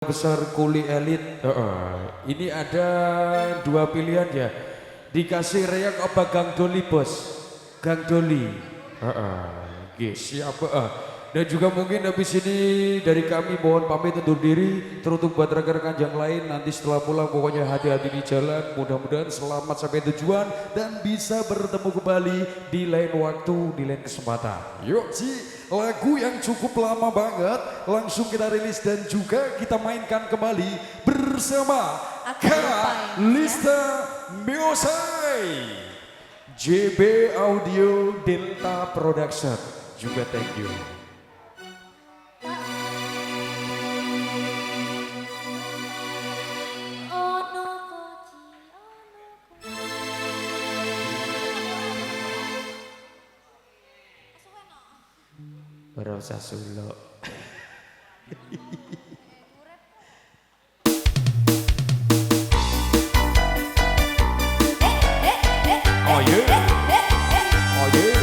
Besar Kuli Elit. Ini ada dua pilihan ya. Dikasih reak apa Gang Doli bos? Gang Doli. Siap. Dan juga mungkin habis ini dari kami mohon pamit undur diri. Teruntuk buat rekan-rekan yang lain nanti setelah pulang pokoknya hati-hati di jalan. Mudah-mudahan selamat sampai tujuan dan bisa bertemu kembali di lain waktu, di lain kesempatan. Yuk sih. Lagu yang cukup lama banget langsung kita rilis dan juga kita mainkan kembali bersama Kalista Music, JB Audio Delta Production juga thank you. Rosa Sulo. Oh yeah. Oh yeah.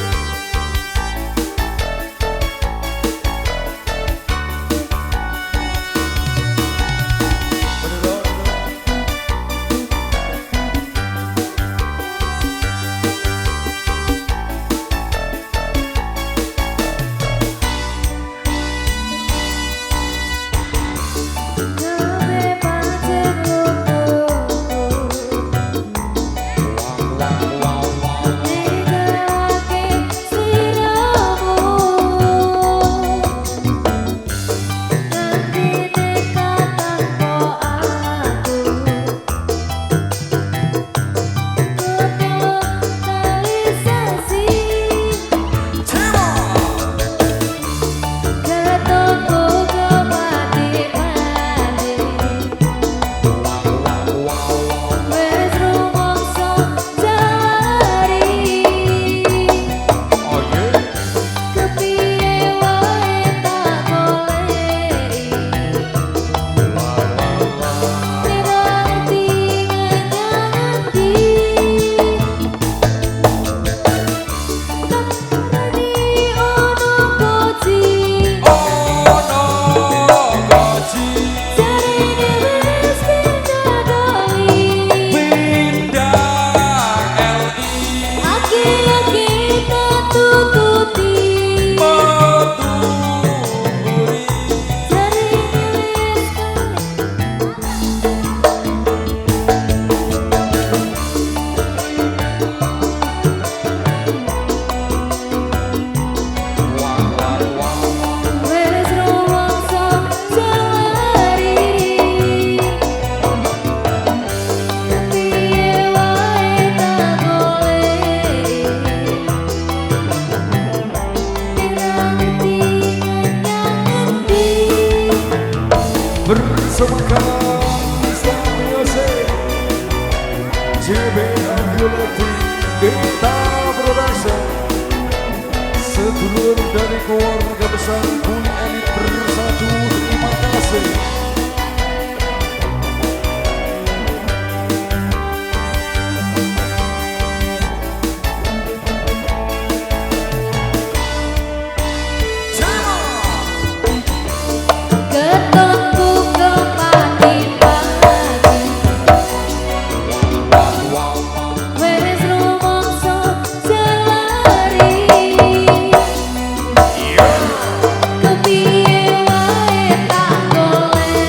Bersama Kalista Music, JB Audio Delta Production, sedulur dari keluarga besar Kuli Elit bersatu, terima kasih. Kepiye wae tak golek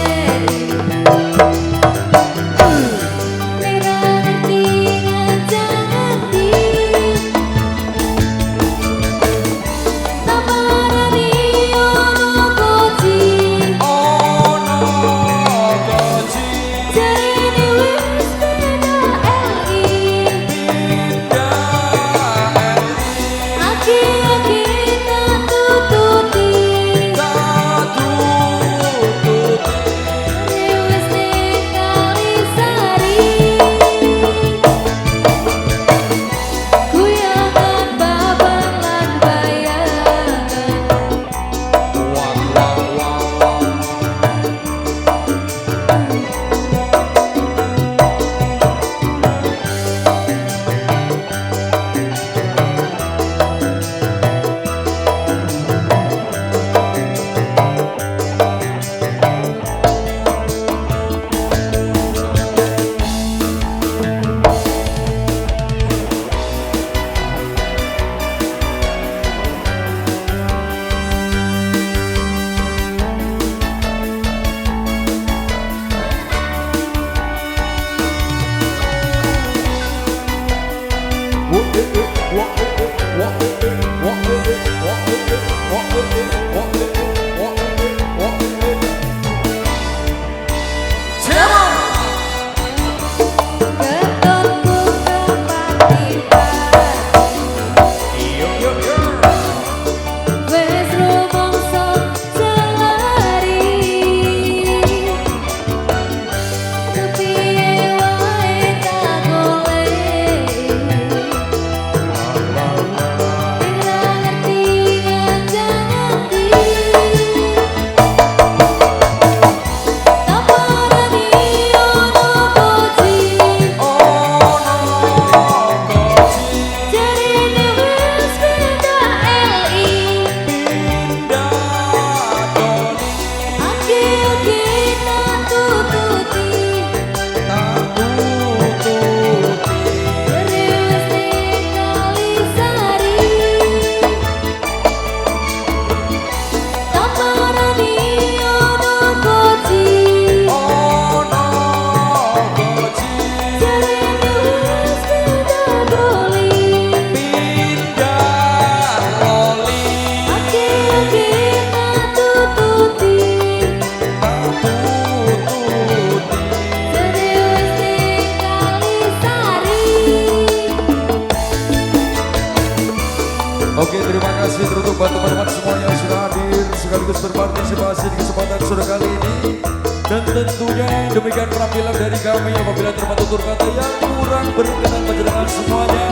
buat teman-teman semuanya yang sudah hadir sekaligus berpartisipasi di kesempatan sore kali ini. Dan tentunya demikian penampilan dari kami. Apabila terdapat tutur kata yang kurang berkenan dengan semuanya,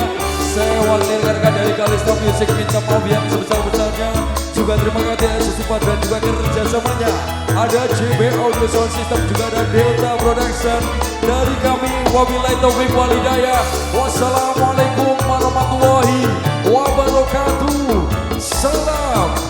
saya wakil rekan dari Kalista Music minta maaf yang sebesar-besarnya. Juga terima kasih atas support dan juga kerjasamanya. Ada JB Audio Sound System, juga ada Delta Production. Dari kami wabillahi taufiq wal hidayah. Wassalamualaikum warahmatullahi wabarakatuh. Salam